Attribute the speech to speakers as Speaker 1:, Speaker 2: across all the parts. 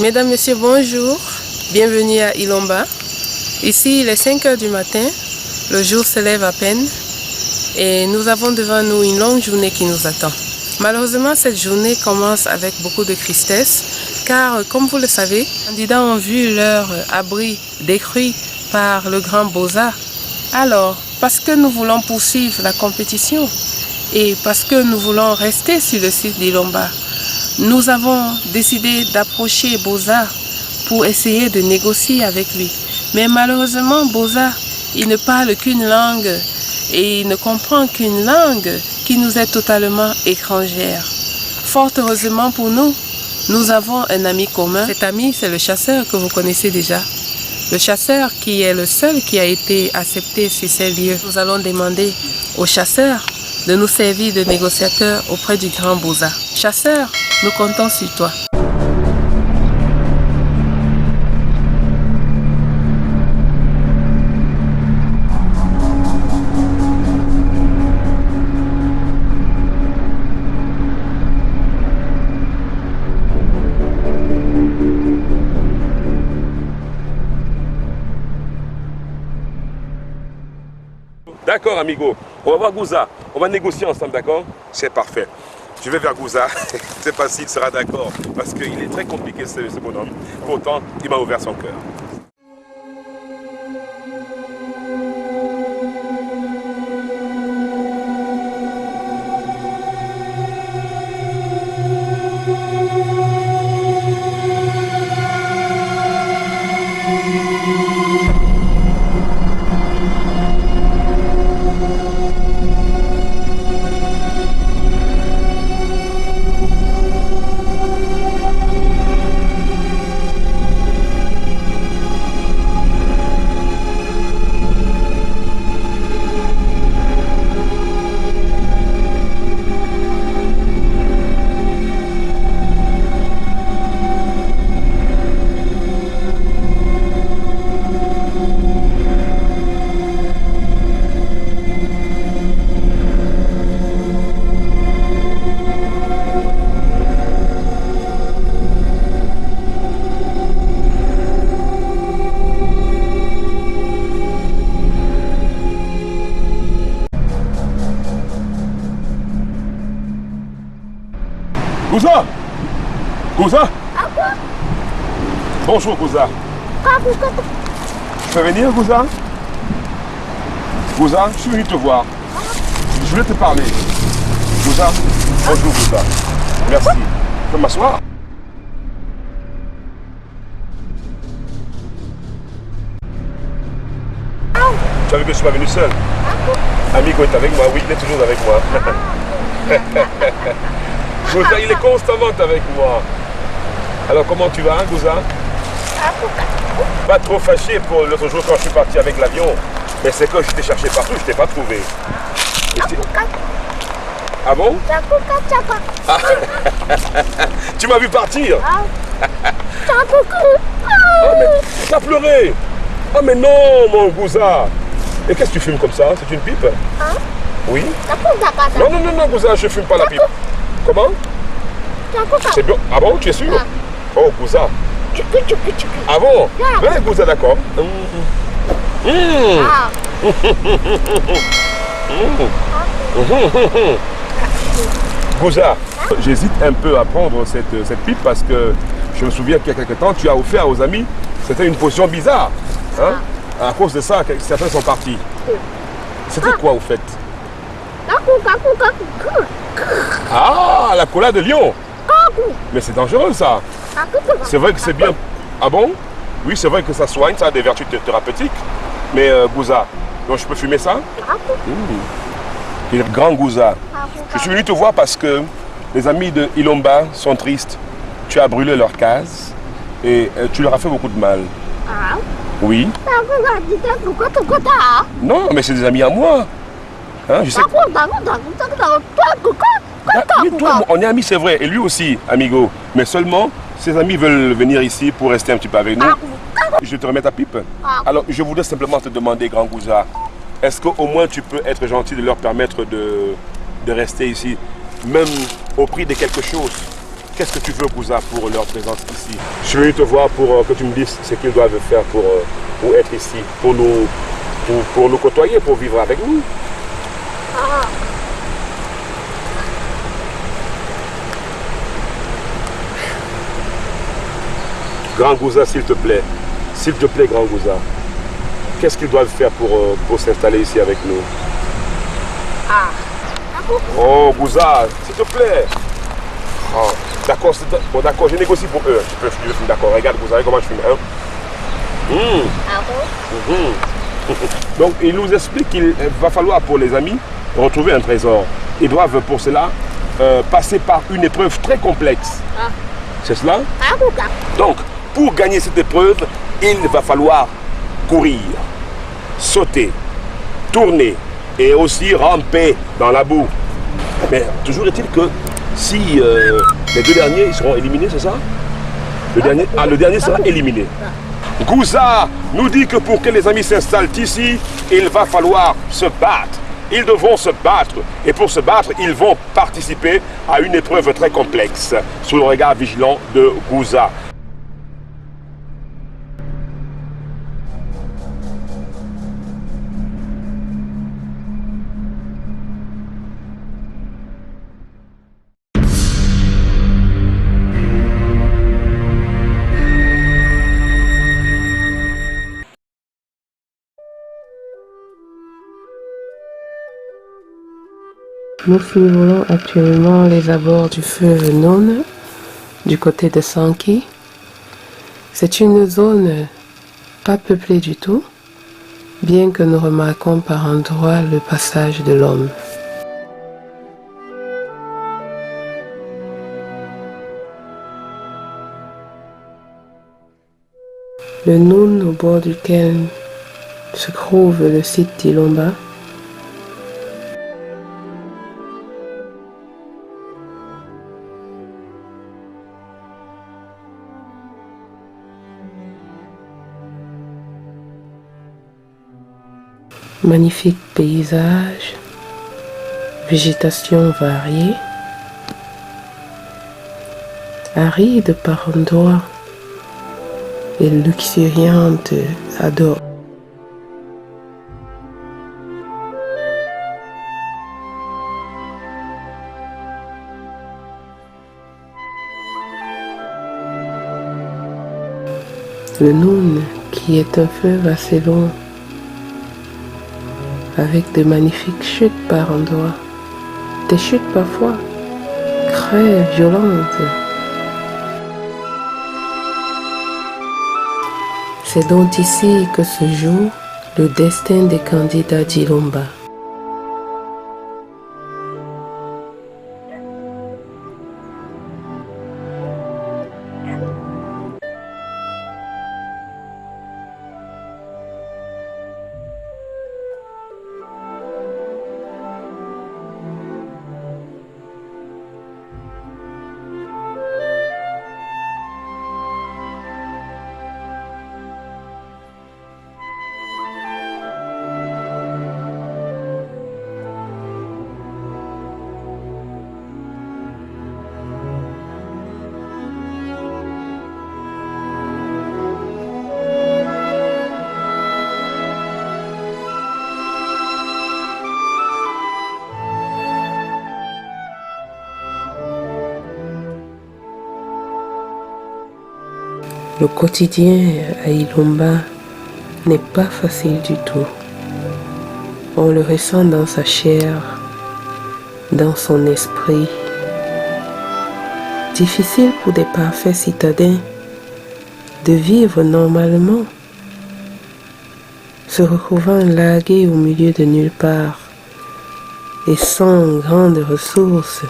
Speaker 1: Mesdames, Messieurs, bonjour. Bienvenue à Ilomba. Ici, il est 5 h du matin. Le jour se lève à peine. Et nous avons devant nous une longue journée qui nous attend. Malheureusement, cette journée commence avec beaucoup de tristesse. Car, comme vous le savez, les candidats ont vu leur abri détruit par le grand Boza. Alors, parce que nous voulons poursuivre la compétition et parce que nous voulons rester sur le site d'Ilomba, nous avons décidé d'approcher Boza pour essayer de négocier avec lui. Mais malheureusement, Boza, il ne parle qu'une langue et il ne comprend qu'une langue qui nous est totalement étrangère. Fort heureusement pour nous, nous avons un ami commun. Cet ami, c'est le chasseur que vous connaissez déjà. Le chasseur qui est le seul qui a été accepté sur ces lieux. Nous allons demander au chasseur de nous servir de négociateur auprès du grand Boza. Chasseur, nous comptons sur toi.
Speaker 2: D'accord, amigo. On va voir Gouza. On va négocier ensemble, d'accord? C'est parfait. Je vais vers Gouza. Je ne sais pas s'il sera d'accord, parce qu'il est très compliqué ce bonhomme. Pourtant, il m'a ouvert son cœur. Gouza! Gouza! Bonjour Gouza. Tu peux venir Gouza? Gouza, je suis venu te voir. Je voulais te parler. Gouza, bonjour Gouza. Merci. Je peux m'asseoir? Tu as vu que je suis pas venu seul? Amigo est avec moi, oui, il est toujours avec moi. Gouza, il est constamment avec moi. Alors comment tu vas, Gouza? Pas trop fâché pour l'autre jour quand je suis parti avec l'avion. Mais c'est que je t'ai cherché partout, je t'ai pas trouvé. Ah bon? Ah. Tu m'as vu partir? Oh, mais t'as pleuré? Oh mais non, mon Gouza. Et qu'est-ce que tu fumes comme ça? C'est une pipe? Oui? Non, non, non, non, Gouza, je fume pas la pipe. Comment? C'est bien. Ah bon, tu es sûr? Oh, Gouza. Ah bon? Ouais, Gouza, d'accord. Gouza, j'hésite un peu à prendre cette pipe parce que je me souviens qu'il y a quelque temps, tu as offert aux amis, c'était une potion bizarre. Hein? À cause de ça, certains sont partis. C'était quoi au fait? Ah, la cola de lion. Mais c'est dangereux ça. C'est vrai que c'est bien. Ah bon? Oui, c'est vrai que ça soigne, ça a des vertus thérapeutiques. Mais Gouza, donc je peux fumer ça? Le grand Gouza, je suis venu te voir parce que les amis de Ilomba sont tristes. Tu as brûlé leur case et tu leur as fait beaucoup de mal. Oui. Non, mais c'est des amis à moi. Hein, je sais. Oui, toi, on est amis, c'est vrai. Et lui aussi, amigo. Mais seulement, ses amis veulent venir ici pour rester un petit peu avec nous. Je te remets ta pipe. Alors, je voudrais simplement te demander, grand Gouza, est-ce qu'au moins tu peux être gentil de leur permettre de rester ici, même au prix de quelque chose? qu'est-ce que tu veux, Gouza, pour leur présence ici? Je suis venu te voir pour que tu me dises ce qu'ils doivent faire pour être ici, pour nous côtoyer, pour vivre avec nous. Grand Gouza, s'il te plaît, Grand Gouza, qu'est-ce qu'ils doivent faire pour s'installer ici avec nous? Oh, Gouza, s'il te plaît. Oh, d'accord, bon, d'accord, je négocie pour eux. Je filme, d'accord. Regarde, Gouza, comment je filme. Donc, il nous explique qu'il va falloir pour les amis retrouver un trésor. Ils doivent pour cela passer par une épreuve très complexe. C'est cela? Donc, pour gagner cette épreuve, il va falloir courir, sauter, tourner et aussi ramper dans la boue. Mais toujours est-il que si les deux derniers seront éliminés, c'est ça? Le dernier sera éliminé. Gouza nous dit que pour que les amis s'installent ici, il va falloir se battre. Ils devront se battre. Et pour se battre, ils vont participer à une épreuve très complexe, sous le regard vigilant de Gouza.
Speaker 1: Nous survolons actuellement les abords du fleuve None, du côté de Sanki. C'est une zone pas peuplée du tout, bien que nous remarquons par endroits le passage de l'homme. Le None au bord duquel se trouve le site d'Ilomba magnifique paysage, végétation variée, aride par endroits et luxuriante à d'autres. Le Nune, qui est un fleuve assez long, avec de magnifiques chutes par endroits, des chutes parfois très violentes. C'est donc ici que se joue le destin des candidats d'Ilomba. Le quotidien à Ilomba n'est pas facile du tout. On le ressent dans sa chair, dans son esprit. Difficile pour des parfaits citadins de vivre normalement, se retrouvant largués au milieu de nulle part et sans grandes ressources.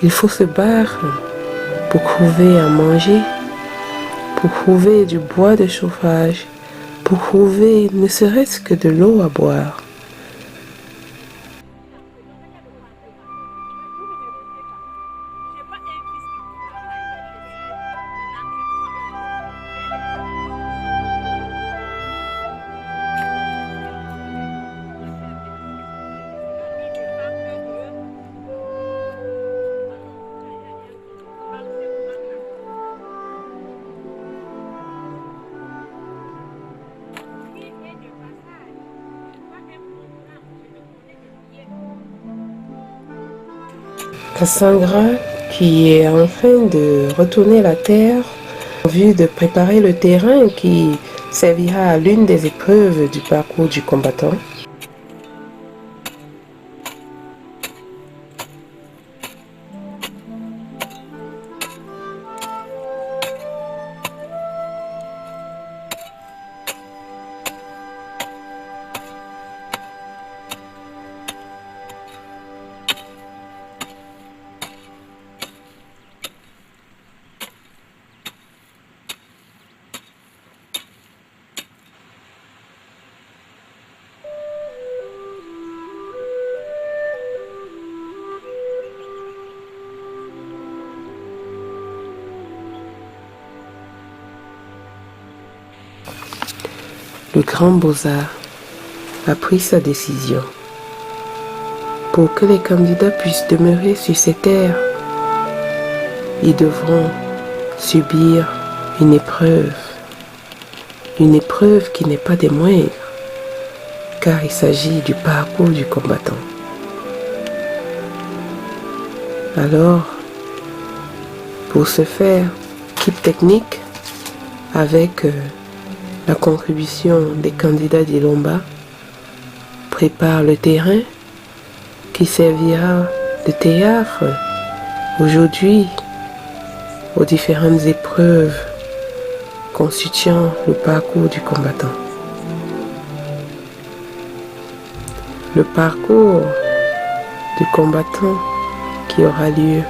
Speaker 1: Il faut se battre pour trouver à manger, pour trouver du bois de chauffage, pour trouver ne serait-ce que de l'eau à boire. Cassandra, qui est en train de retourner la terre en vue de préparer le terrain qui servira à l'une des épreuves du parcours du combattant. Le grand Beaux-Arts a pris sa décision. Pour que les candidats puissent demeurer sur ces terres, ils devront subir une épreuve qui n'est pas des moindres, car il s'agit du parcours du combattant. Alors, pour ce faire, l'équipe technique, avec la contribution des candidats d'Ilomba, prépare le terrain qui servira de théâtre aujourd'hui aux différentes épreuves constituant le parcours du combattant. Le parcours du combattant qui aura lieu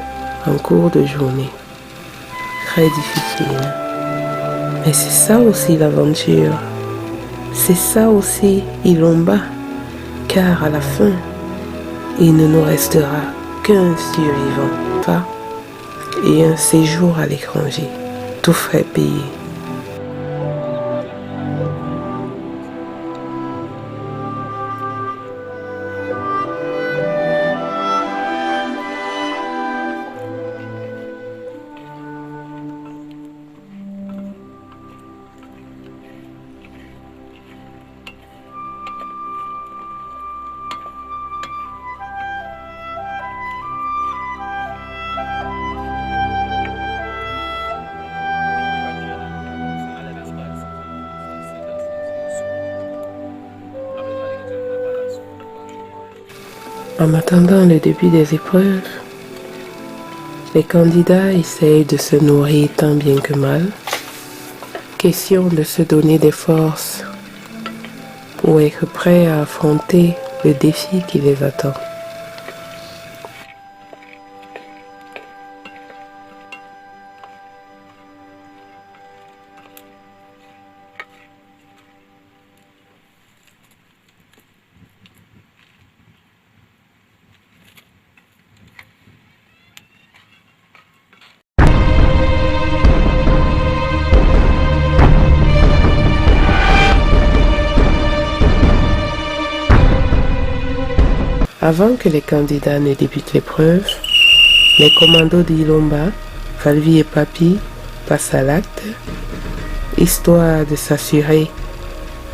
Speaker 1: en cours de journée. Très difficile. Mais c'est ça aussi l'aventure. C'est ça aussi Ilomba. Car à la fin, il ne nous restera qu'un survivant et un séjour à l'étranger, tout frais payé. En attendant le début des épreuves, les candidats essayent de se nourrir tant bien que mal. Question de se donner des forces pour être prêts à affronter le défi qui les attend. Avant que les candidats ne débutent l'épreuve, les commandos d'Ilomba, Valvi et Papi, passent à l'acte, histoire de s'assurer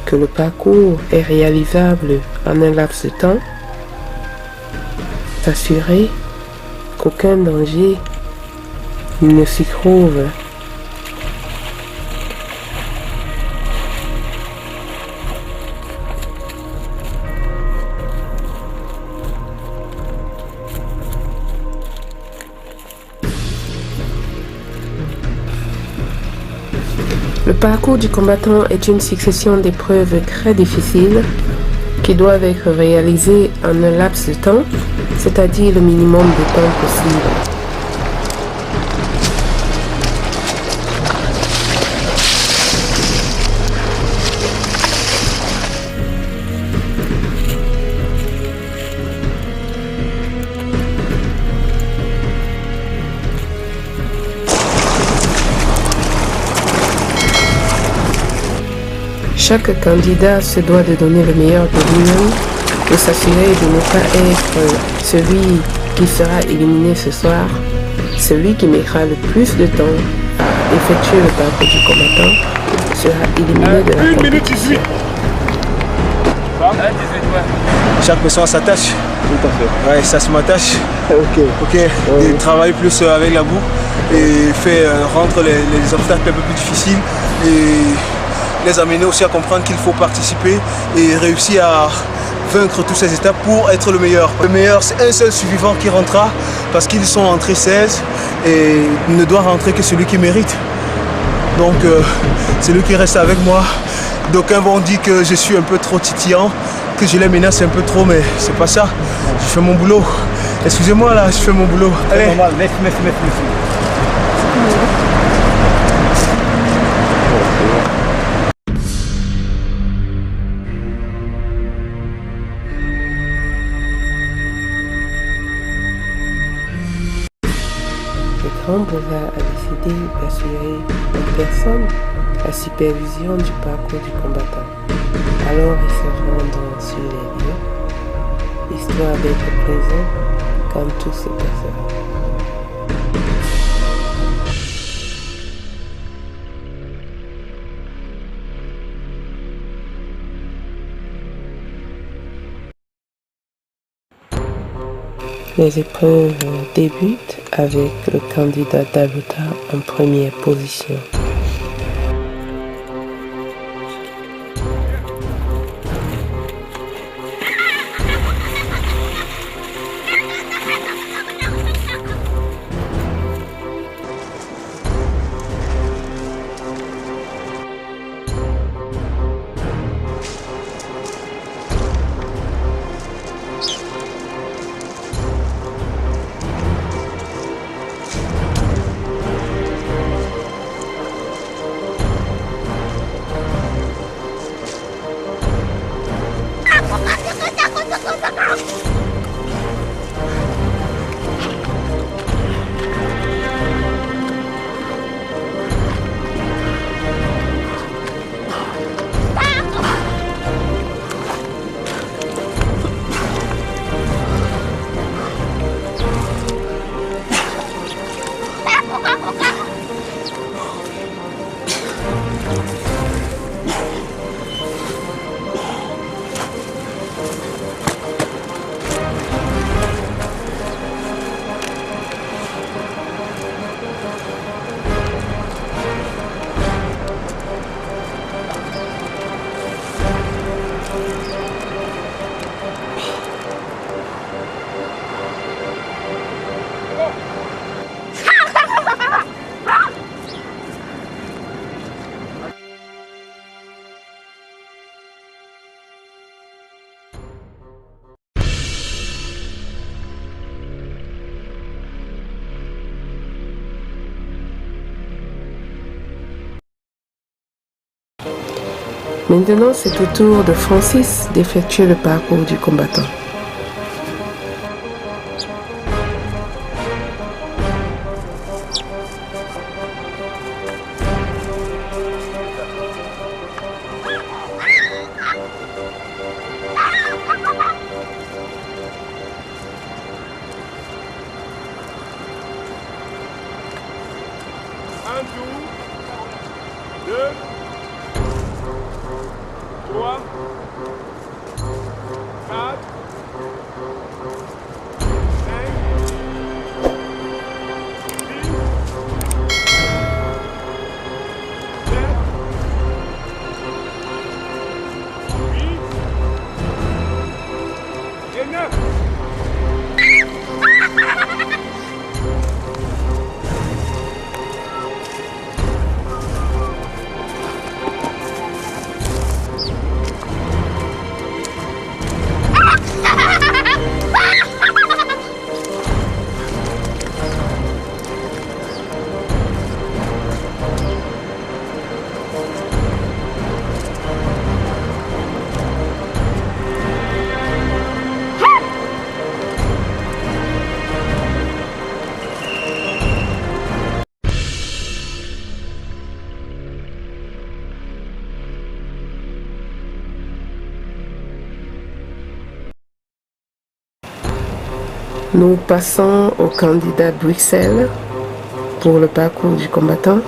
Speaker 1: que le parcours est réalisable en un laps de temps, s'assurer qu'aucun danger ne s'y trouve. Le parcours du combattant est une succession d'épreuves très difficiles qui doivent être réalisées en un laps de temps, c'est-à-dire le minimum de temps possible. Chaque candidat se doit de donner le meilleur de lui-même pour s'assurer de ne pas être celui qui sera éliminé ce soir, celui qui mettra le plus de temps à effectuer le parcours du combattant sera éliminé de la compétition.
Speaker 3: Chaque personne a sa tâche.
Speaker 4: Tout à fait.
Speaker 3: Ouais, ça c'est ma tâche.
Speaker 4: Ok.
Speaker 3: Et travailler plus avec la boue et faire rendre les obstacles un peu plus difficiles et les amener aussi à comprendre qu'il faut participer et réussir à vaincre toutes ces étapes pour être le meilleur. Le meilleur, c'est un seul survivant qui rentrera parce qu'ils sont entrés 16 et il ne doit rentrer que celui qui mérite. Donc c'est lui qui reste avec moi. D'aucuns vont dire que je suis un peu trop titillant, que je les menace un peu trop, mais c'est pas ça. Je fais mon boulot. Excusez-moi là, je fais mon boulot. Allez.
Speaker 4: Normal. Merci.
Speaker 1: Le grand Bouddha a décidé d'assurer en personne la supervision du parcours du combattant. Alors il se rend sur les lieux, histoire d'être présent quand tout se passera. Les épreuves débutent avec le candidat Daluta en première position. Maintenant, c'est au tour de Francis d'effectuer le parcours du combattant.
Speaker 2: Un tour, 2, 3, 4, 5, 6, 7, 8 et 9.
Speaker 1: Nous passons au candidat Bruxelles pour le parcours du combattant.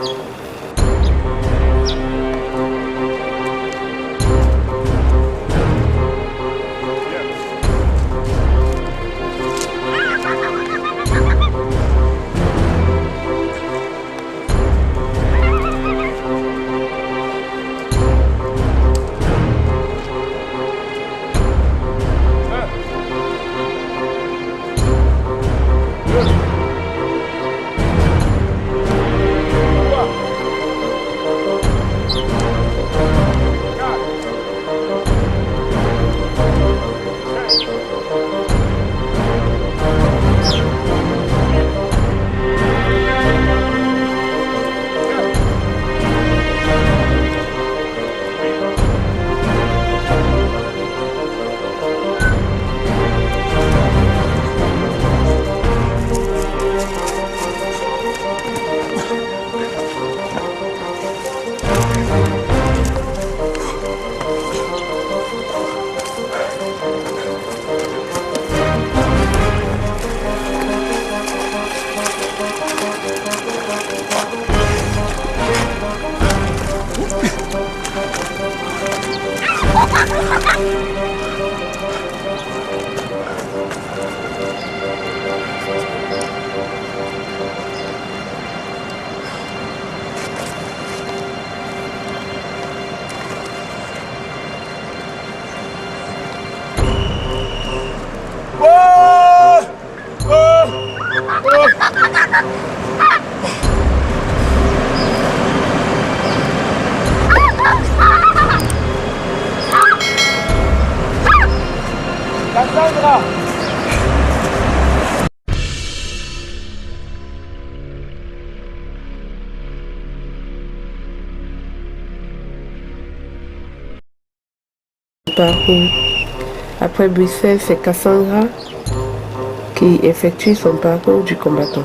Speaker 1: Parcours. Après Bruxelles, c'est Cassandra qui effectue son parcours du combattant.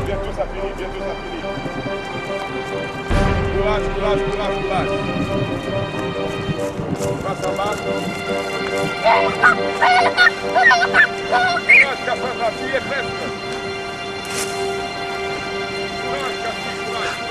Speaker 2: Bientôt ça finit. Courage. Passe en bas. Courage, Cassandra, tu y es presque. Courage, Cassie, courage.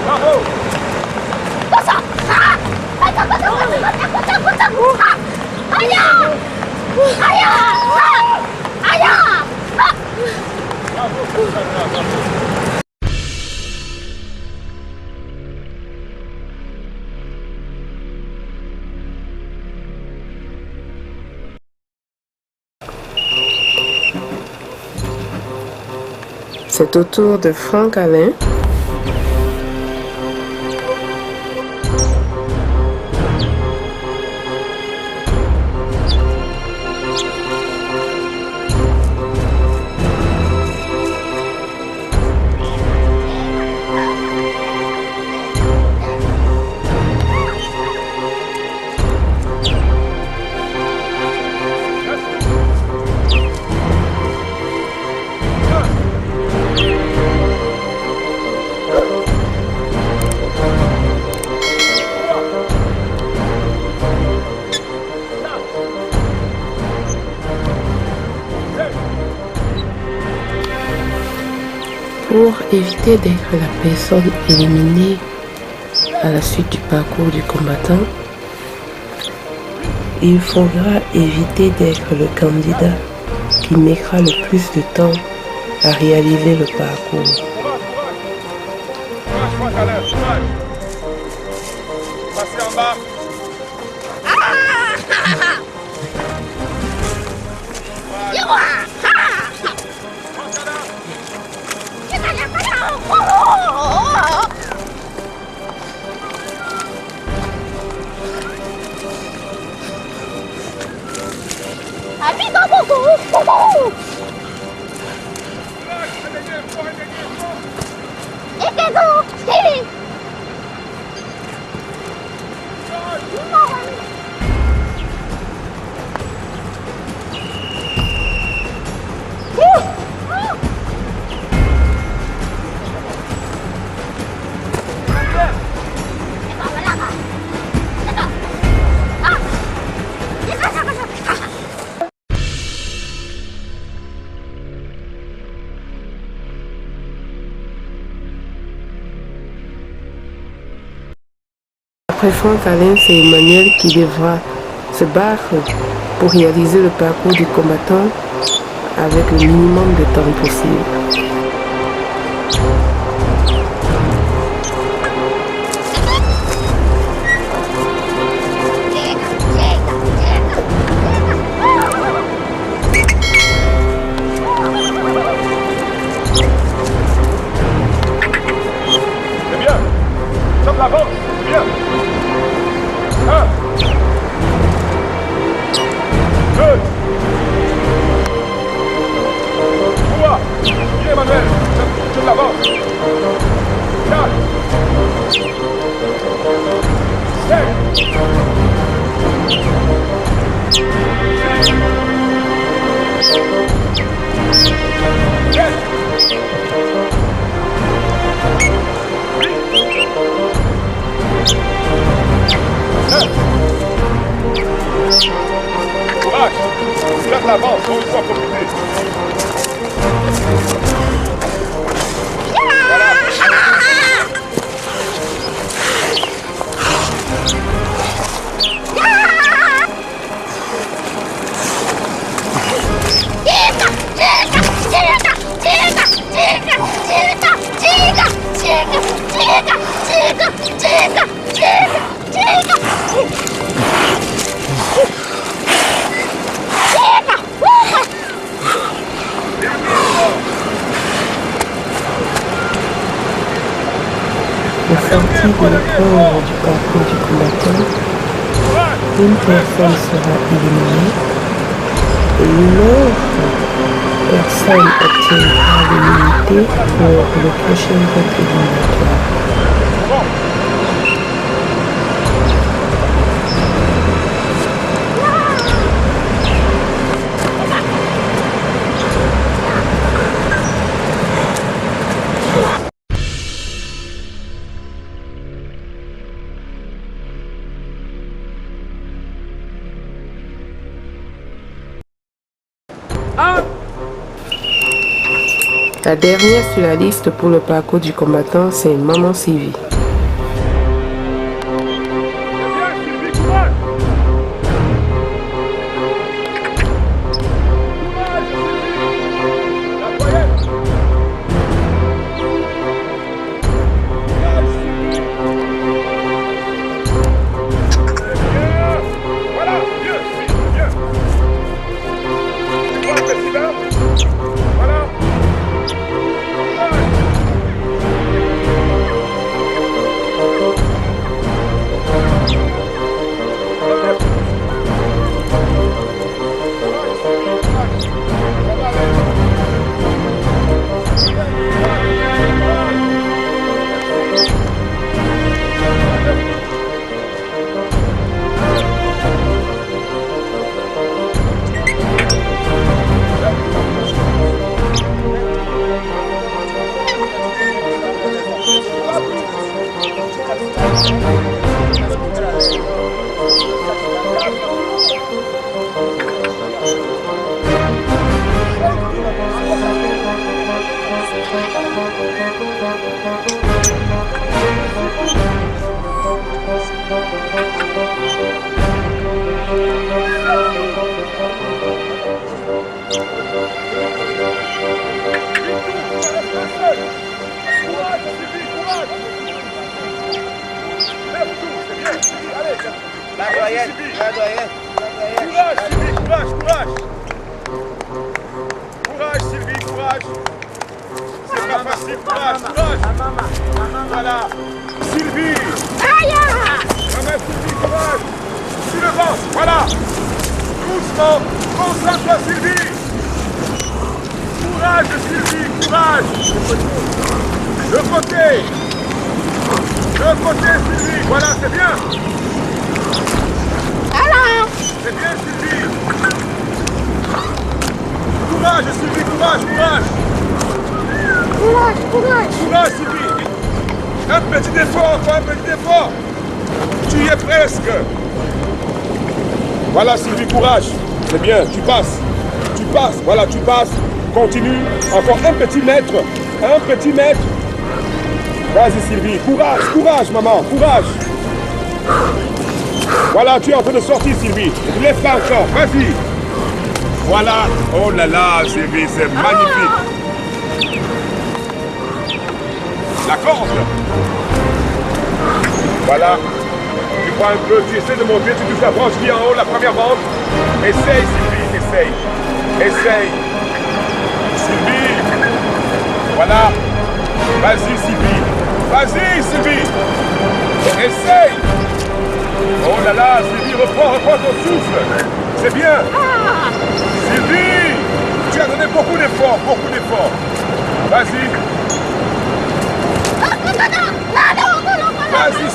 Speaker 2: Bravo!
Speaker 1: C'est au tour de Franck Alain. Pour éviter d'être la personne éliminée à la suite du parcours du combattant, il faudra éviter d'être le candidat qui mettra le plus de temps à réaliser le parcours.
Speaker 2: Passez en bas.
Speaker 1: Après Franck Alain, c'est Emmanuel qui devra se battre pour réaliser le parcours du combattant avec le minimum de temps possible.
Speaker 2: C'est bien. Chope la porte. C'est bien. 1, 2, 3. Bien, Emmanuel. Chope la porte. 4, 5, 6, 7. Courage. Garde l'avance, on va profiter.
Speaker 1: Au sortie de l'épreuve du parcours du combattant, une personne sera éliminée et une autre personne obtiendra l'immunité pour le prochain vote éliminatoire. La dernière sur la liste pour le parcours du combattant, c'est Maman Sylvie.
Speaker 2: Courage, Sylvie, courage. C'est pas facile, courage, courage. Voilà. Sylvie. Maman, Sylvie, courage. Tu le vent, voilà. Doucement. Concentre-toi, Sylvie. Courage, Sylvie, courage. De côté. De côté, Sylvie. Voilà, c'est bien. C'est bien, Sylvie. Courage, Sylvie, courage, courage. Courage, Sylvie. Un petit effort, encore un petit effort. Tu y es presque. Voilà, Sylvie, courage. C'est bien, tu passes. Tu passes, voilà, tu passes. Continue. Encore un petit mètre. Un petit mètre. Vas-y, Sylvie. Courage, courage, maman. Courage. Voilà, tu es en train de sortir, Sylvie. Ne lève pas encore. Vas-y. Voilà. Oh là là, Sylvie, c'est magnifique. La corde. Voilà. Tu prends un peu, tu essaies de monter, tu touches la branche qui est en haut, la première branche. Essaye, Sylvie, essaye. Essaye. Sylvie. Voilà. Vas-y, Sylvie. Vas-y, Sylvie. Essaye. Oh là là, Sylvie, reprends ton souffle. C'est bien. Sylvie, tu as donné beaucoup d'efforts, beaucoup d'efforts. Vas-y. Vas-y.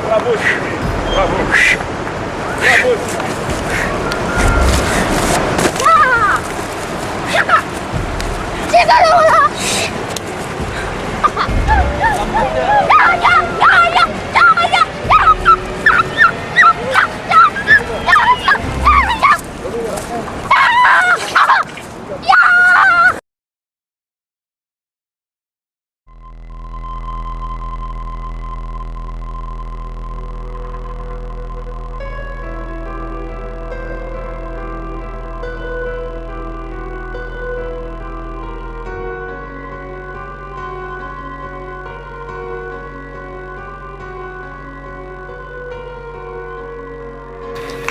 Speaker 2: Bravo, Sylvie. Bravo. Bravo, Sylvie.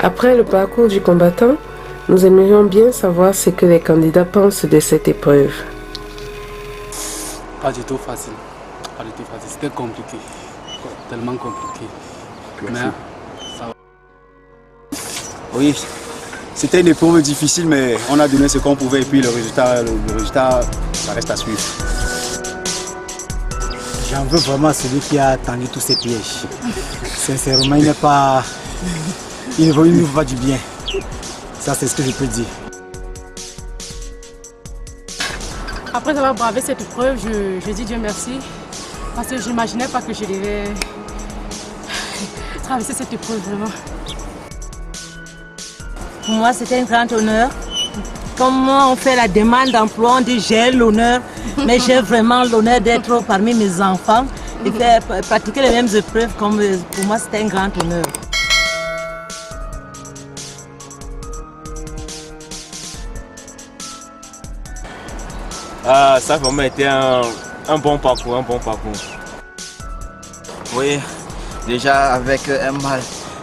Speaker 1: Après le parcours du combattant, nous aimerions bien savoir ce que les candidats pensent de cette épreuve.
Speaker 5: Pas du tout facile. Pas du tout facile. C'était compliqué. Tellement compliqué.
Speaker 2: Merci.
Speaker 5: Mais ça va.
Speaker 4: Oui, c'était une épreuve difficile, mais on a donné ce qu'on pouvait et puis le résultat, ça reste à suivre.
Speaker 6: J'en veux vraiment à celui qui a tendu tous ces pièges. Sincèrement, il n'est pas... Il ne nous va du bien. Ça, c'est ce que je peux dire.
Speaker 7: Après avoir bravé cette épreuve, je dis Dieu merci. Parce que je n'imaginais pas que je devais traverser cette épreuve vraiment.
Speaker 8: Pour moi, c'était un grand honneur. Comme on fait la demande d'emploi, on dit j'ai l'honneur, mais j'ai vraiment l'honneur d'être parmi mes enfants et faire pratiquer les mêmes épreuves. Comme pour moi, c'était un grand honneur.
Speaker 9: Ça a vraiment été un bon parcours,
Speaker 10: Oui, déjà avec un mal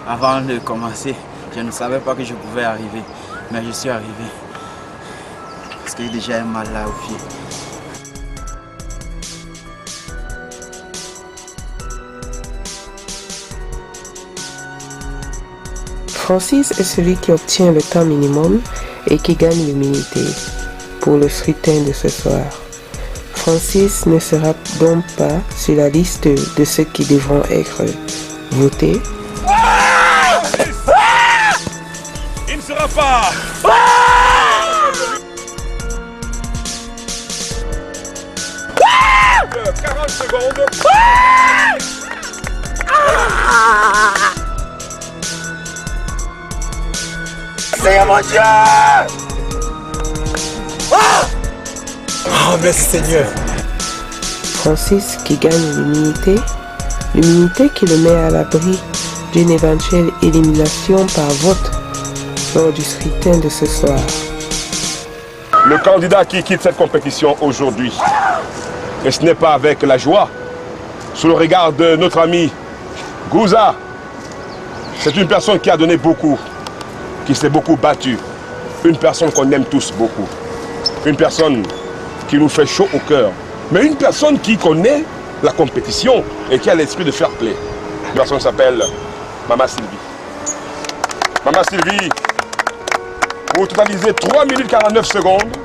Speaker 10: avant de commencer, je ne savais pas que je pouvais arriver, mais je suis arrivé. Parce qu'il y a déjà un mal là au pied.
Speaker 1: Francis est celui qui obtient le temps minimum et qui gagne l'humilité pour le scrutin de ce soir. Francis ne sera donc pas sur la liste de ceux qui devront être votés.
Speaker 2: Il ne sera pas. de 40 secondes.
Speaker 6: Seigneur mon Dieu! Oh, merci Seigneur.
Speaker 1: Francis qui gagne l'immunité qui le met à l'abri d'une éventuelle élimination par vote lors du scrutin de ce soir.
Speaker 2: Le candidat qui quitte cette compétition aujourd'hui, et ce n'est pas avec la joie, sous le regard de notre ami Gouza, c'est une personne qui a donné beaucoup, qui s'est beaucoup battue, une personne qu'on aime tous beaucoup, une personne qui nous fait chaud au cœur, mais une personne qui connaît la compétition et qui a l'esprit de fair play. La personne s'appelle Mama Sylvie. Mama Sylvie, vous totalisez 3 minutes 49 secondes.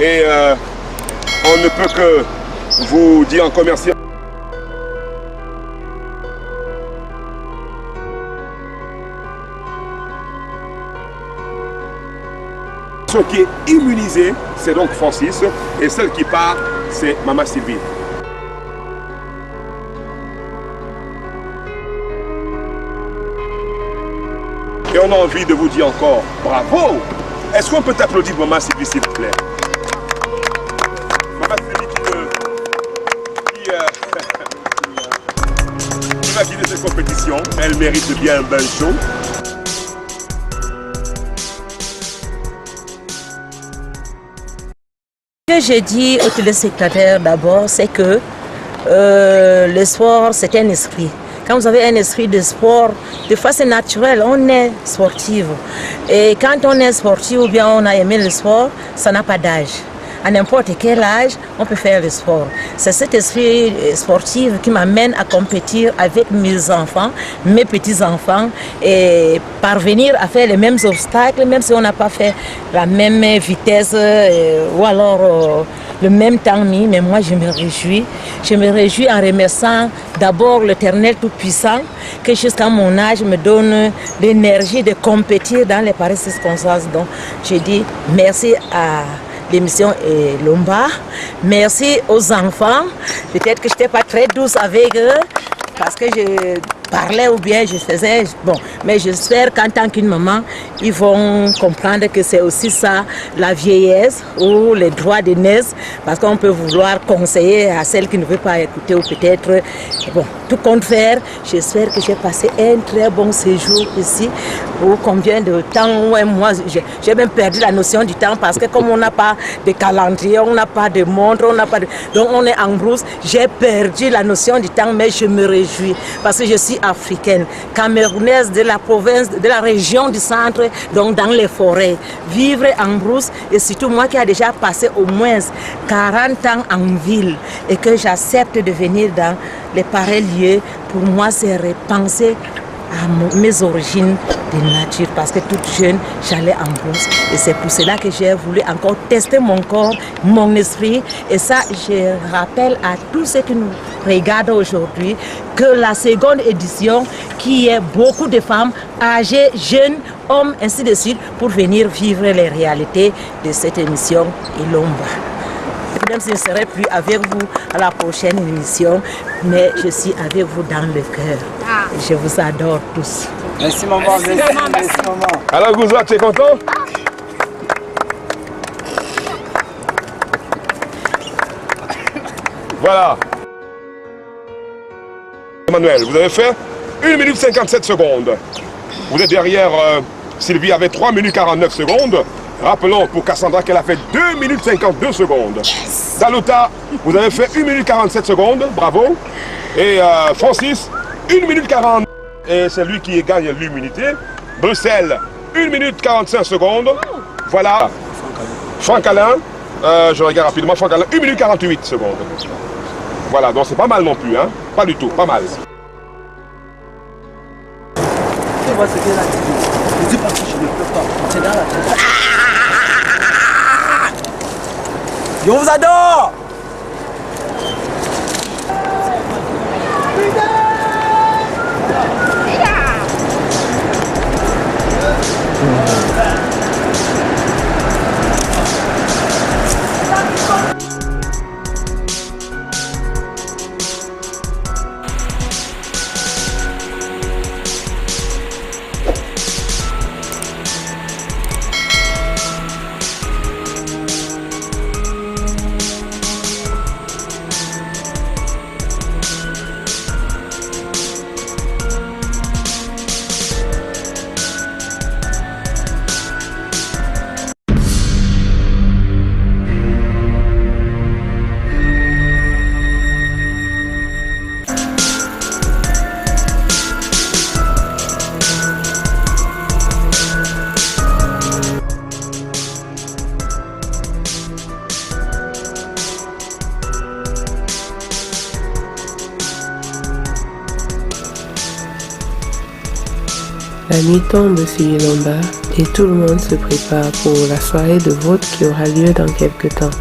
Speaker 2: Et on ne peut que vous dire encore merci. Celle qui est immunisée, c'est donc Francis, et celle qui part, c'est Mama Sylvie. Et on a envie de vous dire encore bravo. Est-ce qu'on peut applaudir Mama Sylvie, s'il vous plaît? Mama Sylvie qui va quitter cette compétition, elle mérite bien un bain chaud.
Speaker 8: Ce que j'ai dit aux téléspectateurs d'abord, c'est que le sport, c'est un esprit. Quand vous avez un esprit de sport, des fois c'est naturel, on est sportif. Et quand on est sportif ou bien on a aimé le sport, ça n'a pas d'âge. À n'importe quel âge, on peut faire le sport. C'est cet esprit sportif qui m'amène à compétir avec mes enfants, mes petits-enfants, et parvenir à faire les mêmes obstacles, même si on n'a pas fait la même vitesse ou alors le même temps mis. Mais moi, je me réjouis. Je me réjouis en remerciant d'abord l'Éternel Tout-Puissant, que jusqu'à mon âge me donne l'énergie de compétir dans les pareilles circonstances. Donc, je dis merci à l'émission Lomba. Merci aux enfants. Peut-être que je n'étais pas très douce avec eux parce que je parlais ou bien je faisais. Bon, mais j'espère qu'en tant qu'une maman, ils vont comprendre que c'est aussi ça, la vieillesse ou les droits de naissance, parce qu'on peut vouloir conseiller à celle qui ne veut pas écouter ou peut-être. Bon, tout compte faire, j'espère que j'ai passé un très bon séjour ici. Ou combien de temps, ouais, moi, j'ai même perdu la notion du temps parce que comme on n'a pas de calendrier, on n'a pas de montre, on n'a pas de... Donc on est en brousse, j'ai perdu la notion du temps, mais je me réjouis parce que je suis africaine, camerounaise de la province, de la région du centre, donc dans les forêts. Vivre en brousse et surtout moi qui ai déjà passé au moins 40 ans en ville et que j'accepte de venir dans les pareils lieux, pour moi c'est repenser à mes origines de nature parce que toute jeune j'allais en brousse et c'est pour cela que j'ai voulu encore tester mon corps, mon esprit et ça je rappelle à tous ceux qui nous regardent aujourd'hui que la seconde édition qui est beaucoup de femmes âgées, jeunes, hommes ainsi de suite pour venir vivre les réalités de cette émission Ilomba. Même si je ne serai plus avec vous à la prochaine émission, mais je suis avec vous dans le cœur. Je vous adore tous.
Speaker 6: Merci maman, merci maman.
Speaker 2: Alors Gouza, tu es content? Voilà. Emmanuel, vous avez fait 1 minute 57 secondes. Vous êtes derrière Sylvie avec 3 minutes 49 secondes. Rappelons pour Cassandra qu'elle a fait 2 minutes 52 secondes. Yes. Daluta, vous avez fait 1 minute 47 secondes, bravo. Et Francis, 1 minute 40. Et c'est lui qui gagne l'immunité. Bruxelles, 1 minute 45 secondes. Voilà. Franck Alain, je regarde rapidement, Franck Alain, 1 minute 48 secondes. Voilà, donc c'est pas mal non plus, hein. Pas du tout, pas mal.
Speaker 6: Je dis parce que je ne peux pas. C'est dans la tête. Je vous adore!
Speaker 1: La nuit tombe sur Ilomba et tout le monde se prépare pour la soirée de vote qui aura lieu dans quelques temps.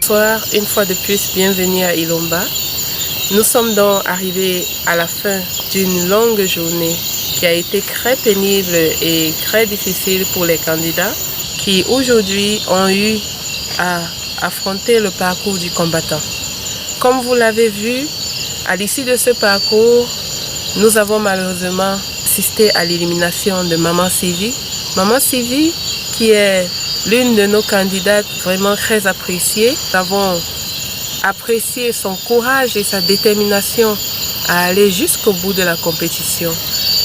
Speaker 1: Bonsoir, une fois de plus, bienvenue à Ilomba. Nous sommes donc arrivés à la fin d'une longue journée qui a été très pénible et très difficile pour les candidats qui aujourd'hui ont eu à affronter le parcours du combattant. Comme vous l'avez vu, à l'issue de ce parcours, nous avons malheureusement assisté à l'élimination de Maman Sylvie. Maman Sylvie qui est l'une de nos candidates vraiment très appréciée. Nous avons apprécié son courage et sa détermination à aller jusqu'au bout de la compétition,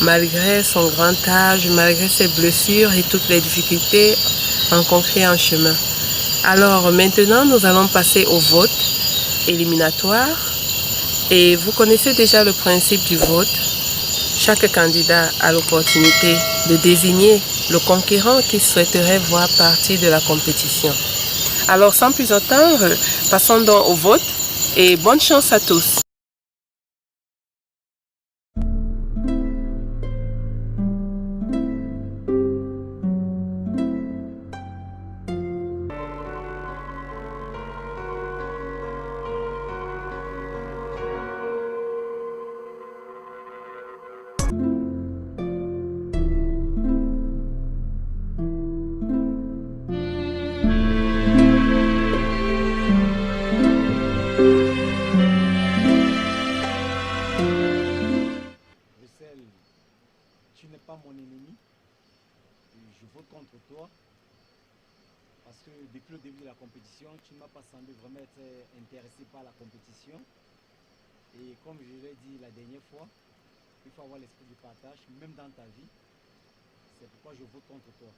Speaker 1: malgré son grand âge, malgré ses blessures et toutes les difficultés rencontrées en chemin. Alors maintenant, nous allons passer au vote éliminatoire. Et vous connaissez déjà le principe du vote. Chaque candidat a l'opportunité de désigner le conquérant qu'il souhaiterait voir partir de la compétition. Alors sans plus attendre, passons donc au vote et bonne chance à tous.
Speaker 6: Tu n'es pas mon ennemi, je vote contre toi parce que depuis le début de la compétition, tu ne m'as pas semblé vraiment être intéressé par la compétition. Et comme je l'ai dit la dernière fois, il faut avoir l'esprit du partage, même dans ta vie. C'est pourquoi je vote contre toi.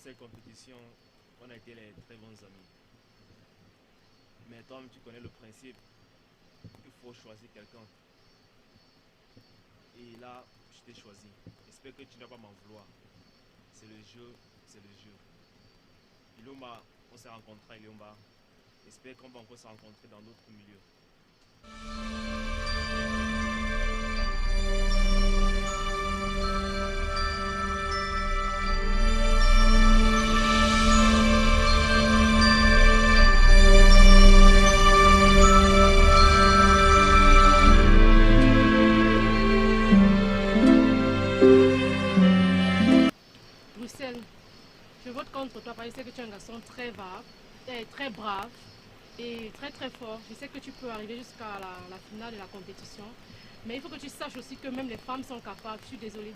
Speaker 9: Cette compétition, on a été les très bons amis. Mais Tom, tu connais le principe, il faut choisir quelqu'un. Et là, je t'ai choisi. J'espère que tu ne vas pas m'en vouloir. C'est le jeu, c'est le jeu. Ilomba, on s'est rencontrés à Ilomba. J'espère qu'on va encore se rencontrer dans d'autres milieux.
Speaker 7: Je vote contre toi parce que je sais que tu es un garçon très brave et très fort. Je sais que tu peux arriver jusqu'à la finale de la compétition. Mais il faut que tu saches aussi que même les femmes sont capables. Je suis désolée.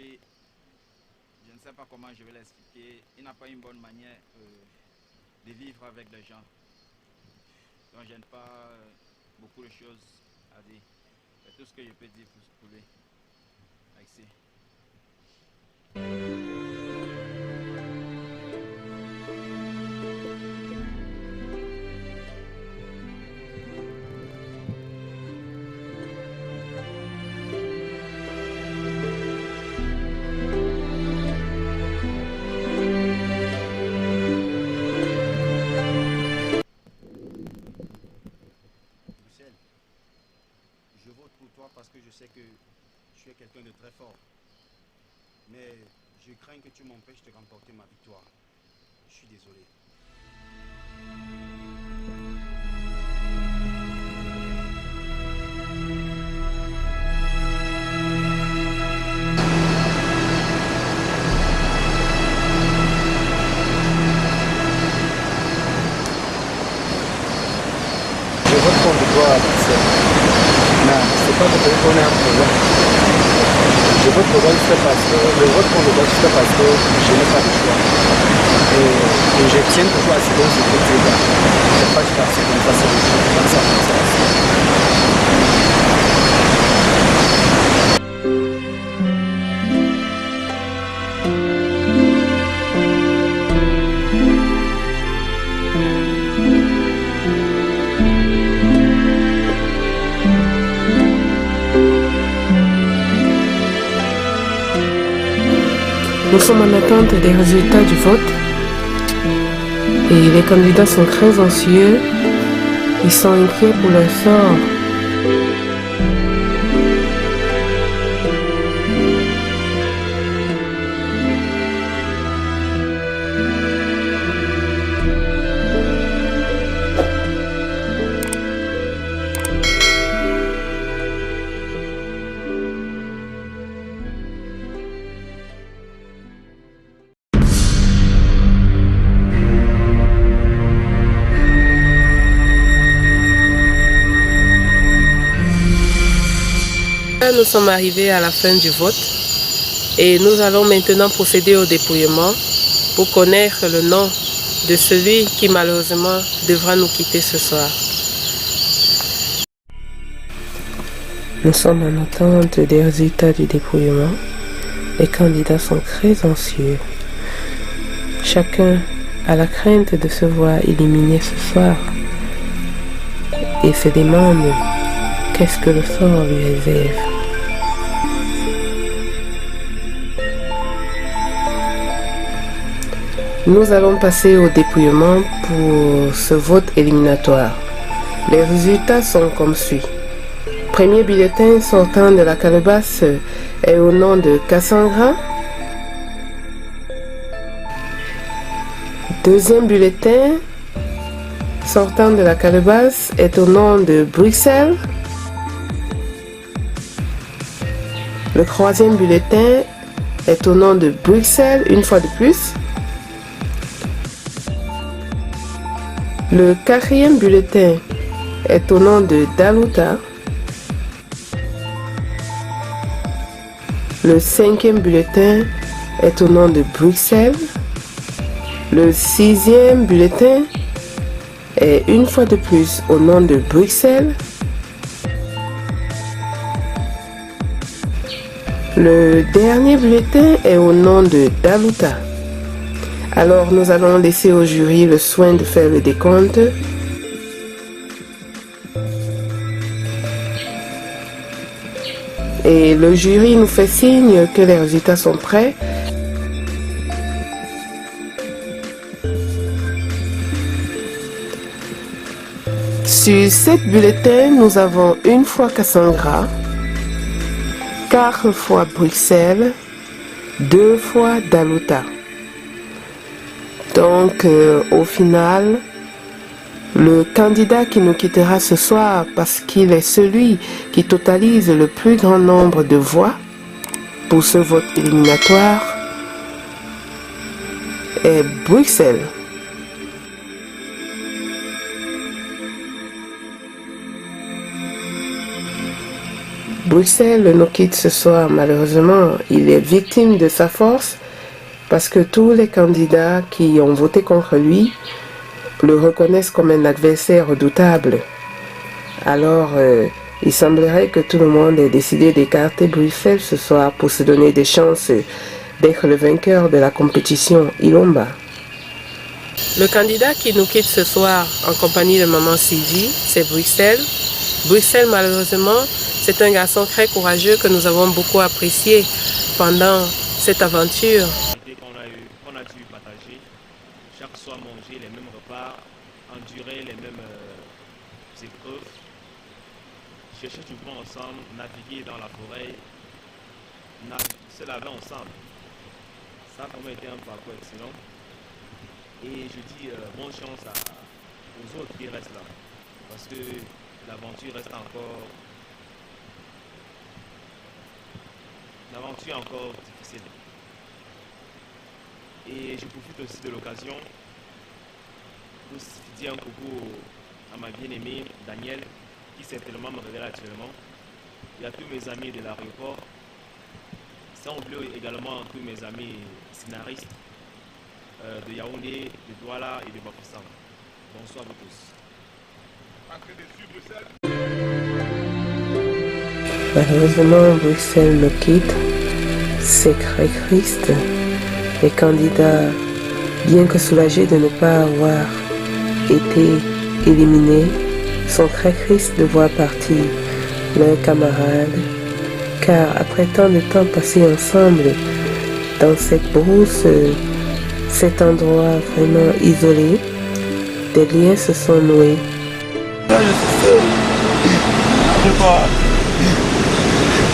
Speaker 10: lui, je ne sais pas comment je vais l'expliquer, il n'a pas une bonne manière de vivre avec les gens. Donc je n'ai pas beaucoup de choses à dire. C'est tout ce que je peux dire pour lui. Merci.
Speaker 6: Je vote pour toi parce que je sais que tu es quelqu'un de très fort. Mais je crains que tu m'empêches de remporter ma victoire. Je suis désolé.
Speaker 11: Je vote contre toi, Marcel. Non, c'est pas parce qu'on a un problème. Je vote pour toi juste parce que je vote contre toi juste parce que je n'ai pas de choix. Et je tiens toujours à ce que tu es là. Je ne sais pas si c'est comme ça, c'est comme ça.
Speaker 1: Nous sommes en attente des résultats du vote et les candidats sont très anxieux, ils sont inquiets pour leur sort. Nous sommes arrivés à la fin du vote et nous allons maintenant procéder au dépouillement pour connaître le nom de celui qui malheureusement devra nous quitter ce soir. Nous sommes en attente des résultats du dépouillement. Les candidats sont très anxieux. Chacun a la crainte de se voir éliminé ce soir et se demande qu'est-ce que le sort lui réserve. Nous allons passer au dépouillement pour ce vote éliminatoire. Les résultats sont comme suit. Premier bulletin sortant de la calebasse est au nom de Cassandra. Deuxième bulletin sortant de la calebasse est au nom de Bruxelles. Le troisième bulletin est au nom de Bruxelles une fois de plus. Le quatrième bulletin est au nom de Daluta. Le cinquième bulletin est au nom de Bruxelles. Le sixième bulletin est une fois de plus au nom de Bruxelles. Le dernier bulletin est au nom de Daluta. Alors nous allons laisser au jury le soin de faire le décompte. Et le jury nous fait signe que les résultats sont prêts. Sur 7 bulletins, nous avons une fois Cassandra, 4 fois Bruxelles, 2 fois Daluta. Donc, au final, le candidat qui nous quittera ce soir parce qu'il est celui qui totalise le plus grand nombre de voix pour ce vote éliminatoire est Bruxelles. Bruxelles nous quitte ce soir, malheureusement. Il est victime de sa force parce que tous les candidats qui ont voté contre lui le reconnaissent comme un adversaire redoutable. Alors, il semblerait que tout le monde ait décidé d'écarter Bruxelles ce soir pour se donner des chances d'être le vainqueur de la compétition Ilomba. Le candidat qui nous quitte ce soir en compagnie de maman Sylvie, c'est Bruxelles. Bruxelles, malheureusement, c'est un garçon très courageux que nous avons beaucoup apprécié pendant cette aventure.
Speaker 9: On a dû partager, chaque soir manger les mêmes repas, endurer les mêmes épreuves, chercher toujours ensemble, naviguer dans la forêt, se laver ensemble. Ça a vraiment été un parcours excellent. Et je dis bonne chance aux autres qui restent là. Parce que l'aventure reste encore... L'aventure est encore difficile. Et je profite aussi de l'occasion pour dire un coucou à ma bien-aimée Danielle, qui certainement me regarde actuellement. Il y a tous mes amis de l'aéroport. Sans oublier également tous mes amis scénaristes de Yaoundé, de Douala et de Bafoussam. Bonsoir à vous tous.
Speaker 1: Malheureusement, Bruxelles nous quitte. C'est très triste. Les candidats, bien que soulagés de ne pas avoir été éliminés, sont très tristes de voir partir leurs camarades. Car après tant de temps passé ensemble dans cette brousse, cet endroit vraiment isolé, des liens se sont noués.
Speaker 11: Là, je suis seul.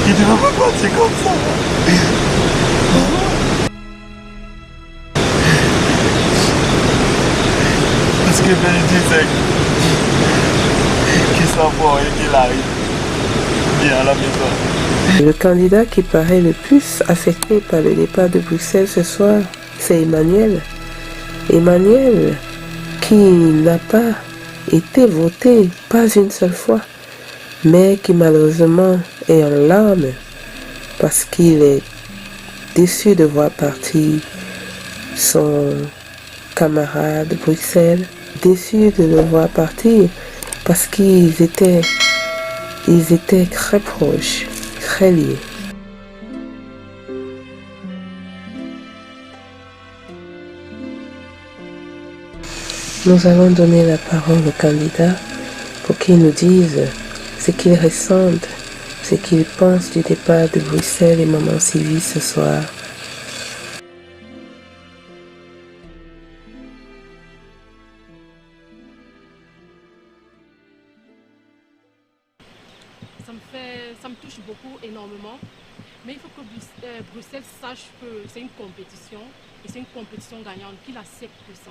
Speaker 11: Il ne va pas partir comme ça. Parce que Bénédicte sait qu'il s'en va et qu'il arrive bien à la maison.
Speaker 1: Le candidat qui paraît le plus affecté par le départ de Bruxelles ce soir, c'est Emmanuel. Emmanuel qui n'a pas été voté pas une seule fois, mais qui malheureusement est en larmes parce qu'il est déçu de voir partir son camarade Bruxelles, déçu de le voir partir parce qu'ils étaient très proches, très liés. Nous allons donner la parole aux candidats pour qu'ils nous disent ce qu'ils ressentent, ce qu'ils pensent du départ de Bruxelles et maman Sylvie ce soir.
Speaker 7: Ça me touche beaucoup, énormément. Mais il faut que Bruxelles sache que c'est une compétition et c'est une compétition gagnante, qu'il accepte ça.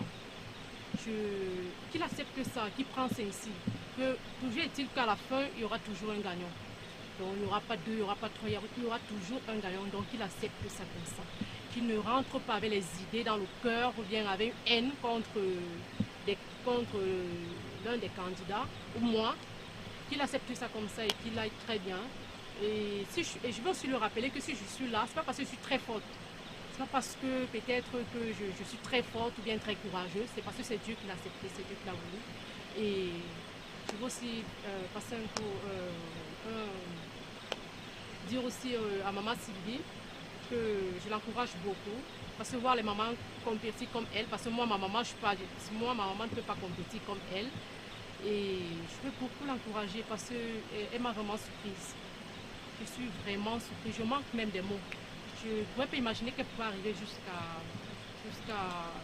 Speaker 7: Qu'il accepte ça, qu'il prend ainsi. Que toujours est-il qu'à la fin, il y aura toujours un gagnant. Donc il n'y aura pas deux, il n'y aura pas trois, il y aura toujours un gagnant. Donc qu'il accepte ça comme ça. Qu'il ne rentre pas avec les idées dans le cœur ou bien avec une haine contre l'un des candidats ou moi. Qu'il accepte ça comme ça et qu'il aille très bien. Et je veux aussi lui rappeler que si je suis là, ce n'est pas parce que je suis très forte. Ce n'est pas parce que peut-être que je suis très forte ou bien très courageuse. C'est parce que c'est Dieu qui l'a accepté, c'est Dieu qui l'a voulu. Et je veux aussi passer un coup, dire aussi à maman Sylvie que je l'encourage beaucoup. Parce que voir les mamans compétir comme elle, parce que moi, ma maman ne peut pas compétir comme elle. Et je veux beaucoup l'encourager parce qu'elle m'a vraiment surprise. Je suis vraiment surprise. Je manque même des mots. Je ne pourrais pas imaginer qu'elle pouvait arriver jusqu'à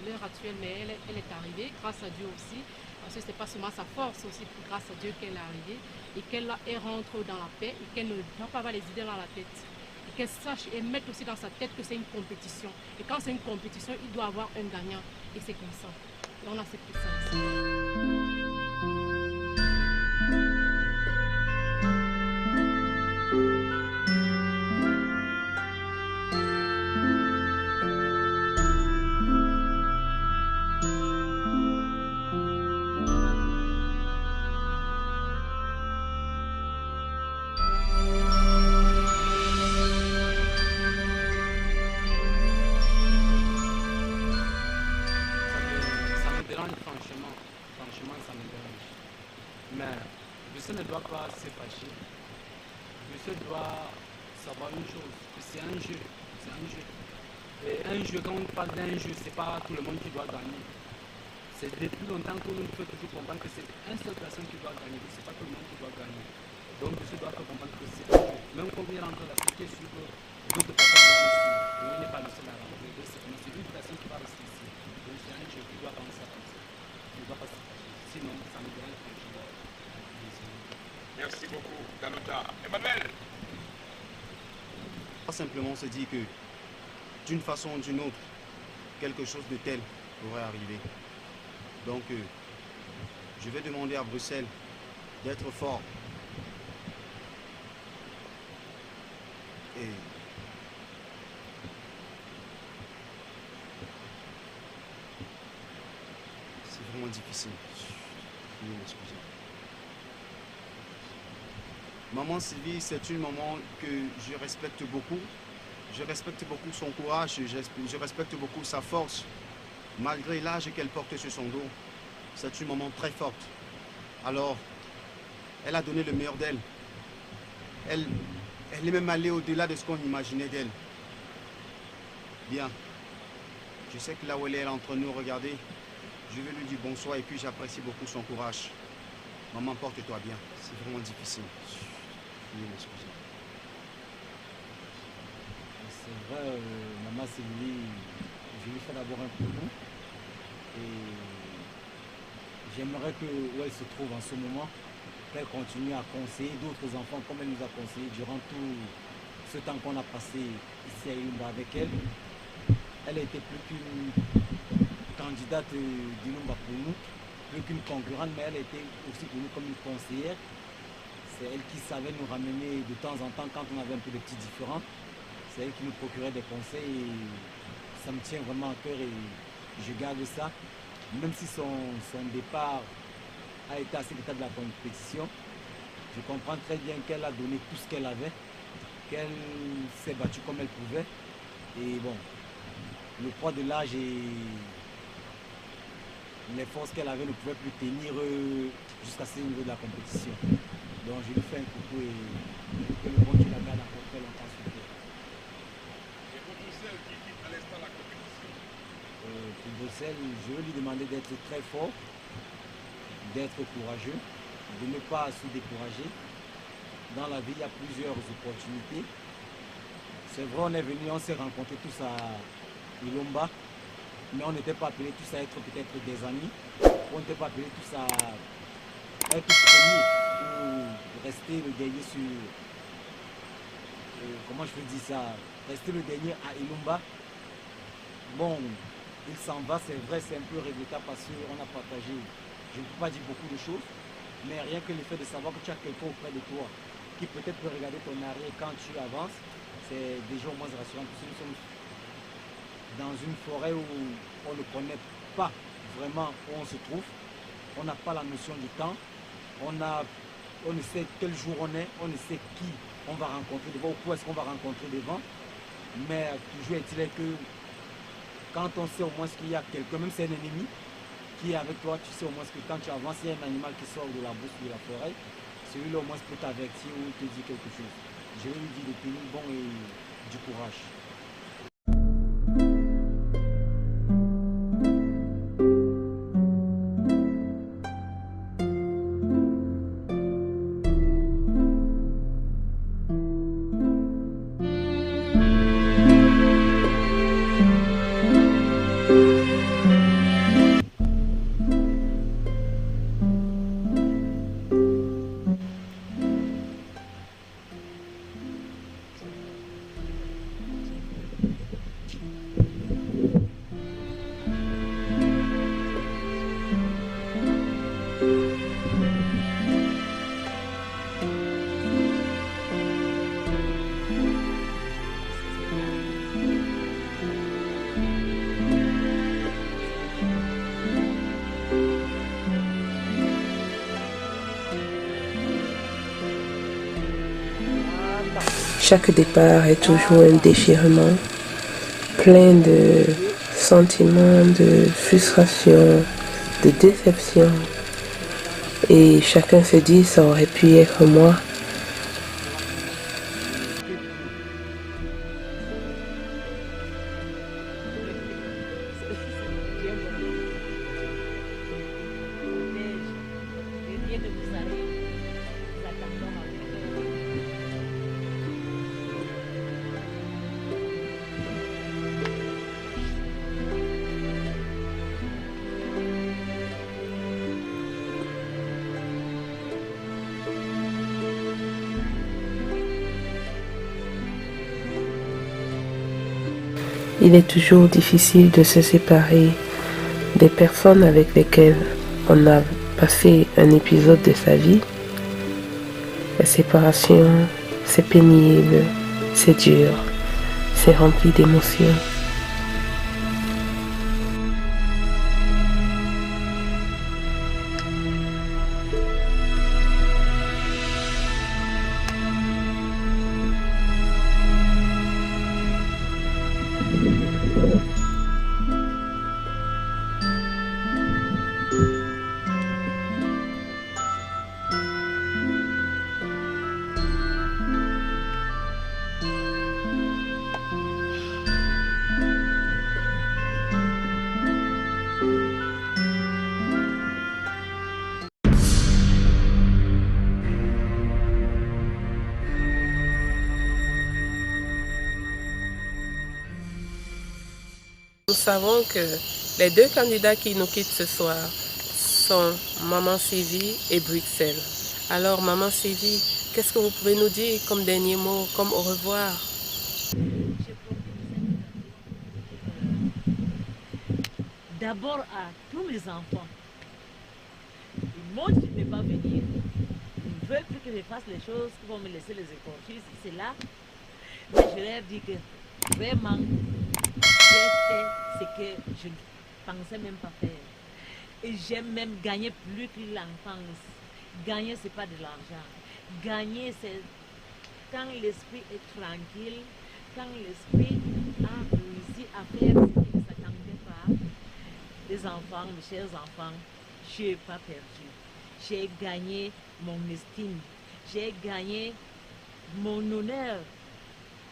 Speaker 7: l'heure actuelle, mais elle est arrivée, grâce à Dieu aussi. Parce que ce n'est pas seulement sa force, c'est aussi grâce à Dieu qu'elle est arrivée. Et qu'elle rentre dans la paix et qu'elle ne doit pas avoir les idées dans la tête. Et qu'elle sache et mette aussi dans sa tête que c'est une compétition. Et quand c'est une compétition, il doit avoir un gagnant. Et c'est comme ça. Et on accepte ça aussi.
Speaker 5: ne doit pas se fâcher. Monsieur doit savoir une chose, que c'est un jeu. C'est un jeu. Et un jeu, quand on parle d'un jeu, c'est pas tout le monde qui doit gagner. C'est depuis longtemps qu'on nous fait toujours comprendre que c'est une seule personne qui doit gagner, c'est pas tout le monde qui doit gagner. Donc monsieur doit faire comprendre que c'est un jeu. Même quand il rentre dans la cité sur d'autres personnes vont ici. Il n'est pas le seul à rentrer. C'est une personne qui va rester ici. Donc c'est un jeu qui doit rendre ça comme ça. Il ne doit pas se fâcher. Sinon, ça me dérange pas.
Speaker 2: Merci beaucoup, Danota. Emmanuel.
Speaker 12: Pas simplement se dire que d'une façon ou d'une autre, quelque chose de tel pourrait arriver. Donc, je vais demander à Bruxelles d'être fort. Et c'est vraiment difficile. Veuillez m'excuser. Maman Sylvie, c'est une maman que je respecte beaucoup. Je respecte beaucoup son courage, je respecte beaucoup sa force. Malgré l'âge qu'elle porte sur son dos, c'est une maman très forte. Alors, elle a donné le meilleur d'elle. Elle est même allée au-delà de ce qu'on imaginait d'elle. Bien. Je sais que là où elle est entre nous, regardez, je vais lui dire bonsoir et puis j'apprécie beaucoup son courage. Maman, porte-toi bien. C'est vraiment difficile. Veuillez m'excuser.
Speaker 6: C'est vrai, maman Sylvie, je lui fais d'abord un coucou et j'aimerais que où elle se trouve en ce moment, qu'elle continue à conseiller d'autres enfants comme elle nous a conseillé durant tout ce temps qu'on a passé ici à Ilumba avec elle. Elle a été plus qu'une candidate d'Ilumba pour nous, plus qu'une concurrente, mais elle était aussi pour nous comme une conseillère. C'est elle qui savait nous ramener de temps en temps quand on avait un peu de petits différends. C'est elle qui nous procurait des conseils et ça me tient vraiment à cœur et je garde ça. Même si son départ a été à cet état de la compétition, je comprends très bien qu'elle a donné tout ce qu'elle avait, qu'elle s'est battue comme elle pouvait. Et bon, le poids de l'âge et les forces qu'elle avait ne pouvaient plus tenir jusqu'à ce niveau de la compétition. Donc je lui fais un coucou et que le bon Dieu la garde encore très longtemps sur terre. Pour Bruxelles, je veux lui demander d'être très fort, d'être courageux, de ne pas se décourager. Dans la vie, il y a plusieurs opportunités. C'est vrai, on est venu, on s'est rencontrés tous à Ilomba, mais on n'était pas appelés tous à être peut-être des amis. On n'était pas appelés tous à être premiers ou rester le dernier sur... comment je peux dire ça? Rester le dernier à Ilomba. Bon, il s'en va, c'est vrai, c'est un peu regrettable parce qu'on a partagé, je ne peux pas dire beaucoup de choses, mais rien que le fait de savoir que tu as quelqu'un auprès de toi qui peut-être peut regarder ton arrière quand tu avances, c'est déjà au moins rassurant. Parce que nous sommes dans une forêt où on ne connaît pas vraiment où on se trouve, on n'a pas la notion du temps, on ne sait quel jour on est, on ne sait qui on va rencontrer devant ou quoi est-ce qu'on va rencontrer devant, mais toujours est-il que quand on sait au moins qu'il y a quelqu'un, même si c'est un ennemi qui est avec toi, tu sais au moins que quand tu avances, il y a un animal qui sort de la bouche de la forêt, celui-là au moins peut t'avertir ou te dire quelque chose. Je vais lui dire de tenir bon et du courage.
Speaker 1: Chaque départ est toujours un déchirement, plein de sentiments de frustration, de déception. Et chacun se dit, ça aurait pu être moi. Il est toujours difficile de se séparer des personnes avec lesquelles on a passé un épisode de sa vie. La séparation, c'est pénible, c'est dur, c'est rempli d'émotions. Nous savons que les deux candidats qui nous quittent ce soir sont Maman Sylvie et Bruxelles. Alors Maman Sylvie, qu'est-ce que vous pouvez nous dire comme dernier mot, comme au revoir?
Speaker 8: D'abord à tous mes enfants. Ils m'ont dit de ne pas venir. Ils ne veulent plus que je fasse les choses qui vont me laisser les écorcher, c'est là. Mais je leur dis que vraiment, j'ai fait ce que je ne pensais même pas faire. Et j'aime même gagner plus que l'enfance. Gagner, ce n'est pas de l'argent. Gagner, c'est quand l'esprit est tranquille, quand l'esprit a réussi à faire ce qu'il ne s'attendait pas. Les enfants, mes chers enfants, je n'ai pas perdu. J'ai gagné mon estime. J'ai gagné mon honneur.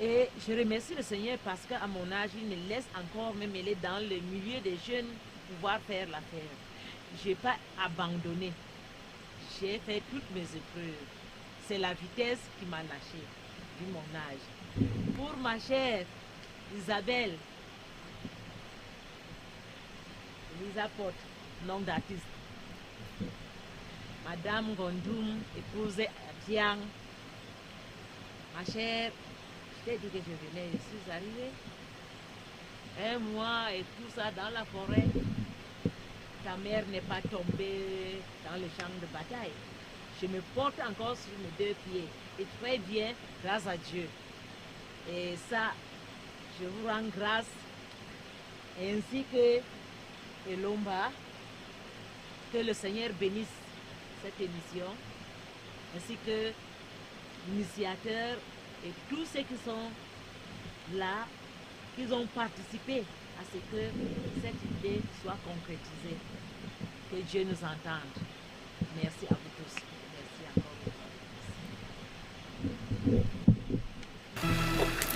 Speaker 8: Et je remercie le Seigneur parce qu'à mon âge, il me laisse encore me mêler dans le milieu des jeunes pour pouvoir faire l'affaire. Je n'ai pas abandonné. J'ai fait toutes mes épreuves. C'est la vitesse qui m'a lâché, vu mon âge. Pour ma chère Isabelle, Lisa Pot, nom d'artiste. Madame Gondoum, épouse Bian. Ma chère, je t'ai dit que je venais, je suis arrivée. Un mois et tout ça dans la forêt. Ta mère n'est pas tombée dans le champ de bataille. Je me porte encore sur mes deux pieds. Et très bien, grâce à Dieu. Et ça, je vous rends grâce. Ainsi que Elomba, que le Seigneur bénisse cette émission, ainsi que l'initiateur et tous ceux qui sont là, qui ont participé à ce que cette idée soit concrétisée. Que Dieu nous entende. Merci à vous tous. Merci encore.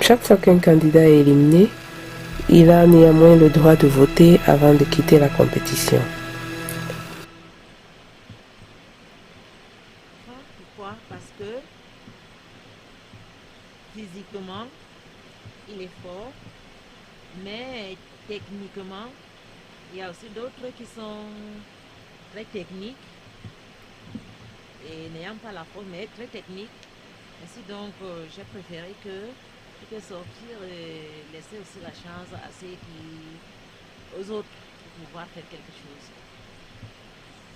Speaker 1: Chaque fois qu'un candidat est éliminé, il a néanmoins le droit de voter avant de quitter la compétition.
Speaker 8: Pourquoi? Parce que physiquement, il est fort, mais techniquement, il y a aussi d'autres qui sont très techniques et n'ayant pas la force, mais très techniques. Ainsi donc, j'ai préféré que sortir et laisser aussi la chance à ceux aux autres de pouvoir faire quelque chose.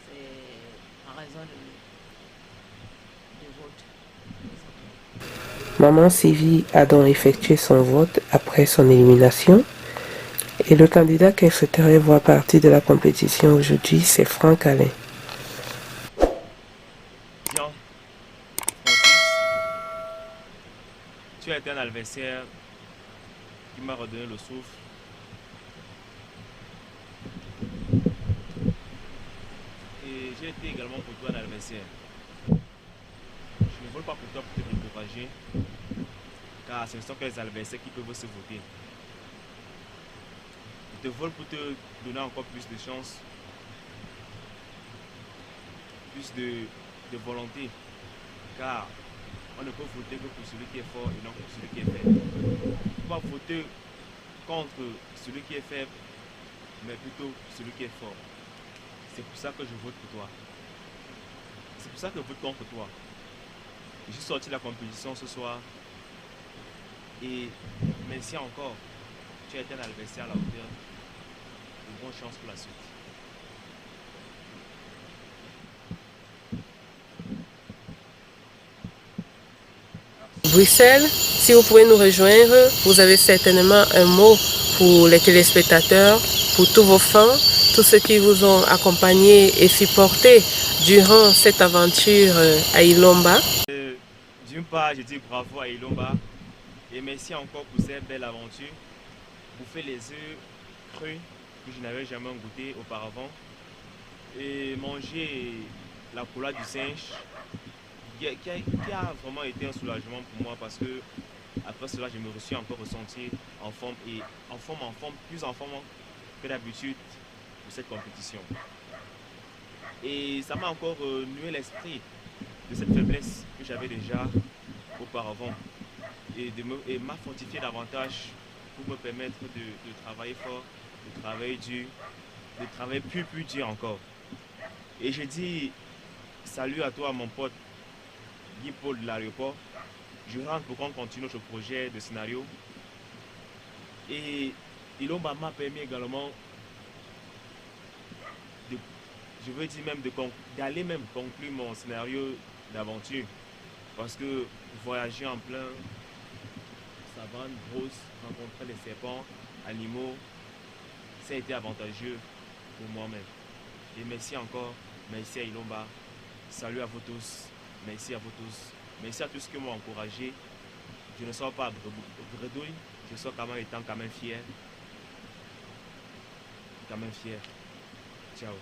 Speaker 8: C'est en raison du vote.
Speaker 1: Maman Sylvie a donc effectué son vote après son élimination. Et le candidat qu'elle souhaiterait voir partir de la compétition aujourd'hui, c'est Franck Alain.
Speaker 9: Jean, Francis, tu as été un adversaire qui m'a redonné le souffle. Et j'ai été également pour toi un adversaire. Je ne vole pas pour toi pour te décourager, car ce ne sont que les adversaires qui peuvent se voter. Je te vole pour te donner encore plus de chance, plus de volonté, car on ne peut voter que pour celui qui est fort et non pour celui qui est faible. On ne peut pas voter contre celui qui est faible, mais plutôt celui qui est fort. C'est pour ça que je vote pour toi. C'est pour ça que je vote contre toi. Je suis sorti de la compétition ce soir et merci encore. Tu as été un adversaire à la hauteur. Et bonne chance pour la suite.
Speaker 1: Bruxelles, si vous pouvez nous rejoindre, vous avez certainement un mot pour les téléspectateurs, pour tous vos fans, tous ceux qui vous ont accompagné et supporté durant cette aventure à Ilomba.
Speaker 9: D'une part, je dis bravo à Ilomba et merci encore pour cette belle aventure. Bouffer les œufs crus que je n'avais jamais goûté auparavant et manger la cola du singe qui a vraiment été un soulagement pour moi parce que après cela je me suis encore ressenti en forme et plus en forme que d'habitude pour cette compétition. Et ça m'a encore noué l'esprit de cette faiblesse que j'avais déjà auparavant et m'a fortifié davantage pour me permettre de travailler fort, de travailler dur, de travailler plus dur encore. Et je dis salut à toi mon pote Guy Paul de l'aéroport. Je rentre pour qu'on continue notre projet de scénario. Et Ilomba m'a permis également d'aller même conclure mon scénario d'aventure. Parce que voyager en plein savane, grosse, rencontrer des serpents, animaux, ça a été avantageux pour moi-même. Et merci encore, merci à Ilomba. Salut à vous tous, merci à vous tous. Merci à tous qui m'ont encouragé. Je ne sors pas à bredouille, je sors quand même étant quand même fier. Quand même fier. Ciao.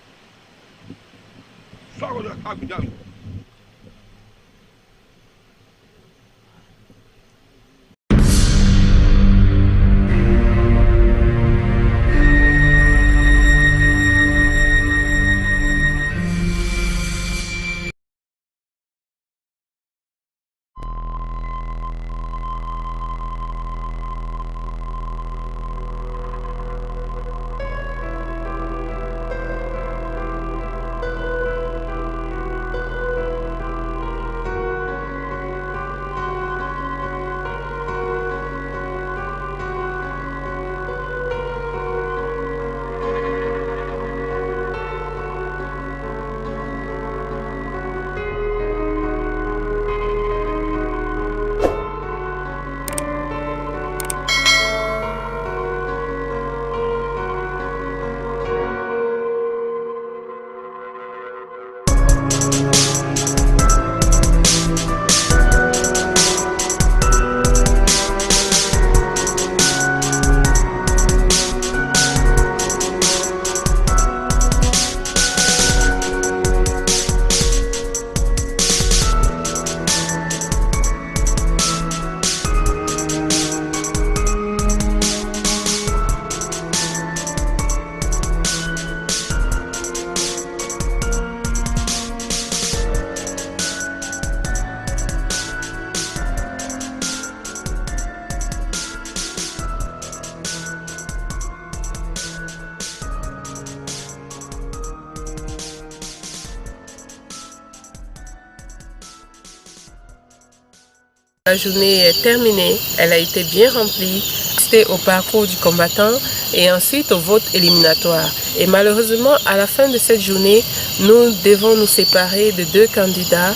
Speaker 1: La journée est terminée, elle a été bien remplie. C'était au parcours du combattant et ensuite au vote éliminatoire. Et malheureusement, à la fin de cette journée, nous devons nous séparer de deux candidats,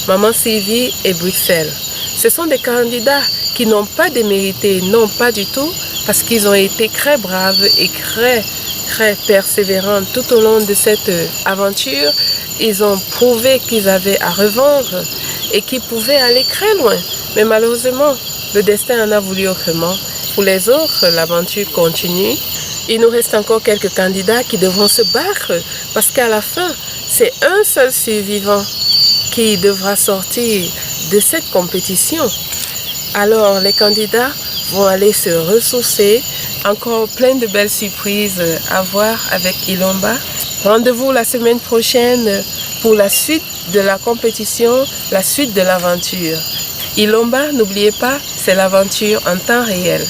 Speaker 1: Maman Sylvie et Bruxelles. Ce sont des candidats qui n'ont pas démérité, non pas du tout, parce qu'ils ont été très braves et très persévérants tout au long de cette aventure. Ils ont prouvé qu'ils avaient à revendre et qu'ils pouvaient aller très loin. Mais malheureusement, le destin en a voulu autrement. Pour les autres, l'aventure continue. Il nous reste encore quelques candidats qui devront se battre parce qu'à la fin, C'est un seul survivant qui devra sortir de cette compétition. Alors les candidats vont aller se ressourcer. Encore plein de belles surprises à voir avec Ilomba. Rendez-vous la semaine prochaine pour la suite de la compétition, la suite de l'aventure. Ilomba, n'oubliez pas, c'est l'aventure en temps réel.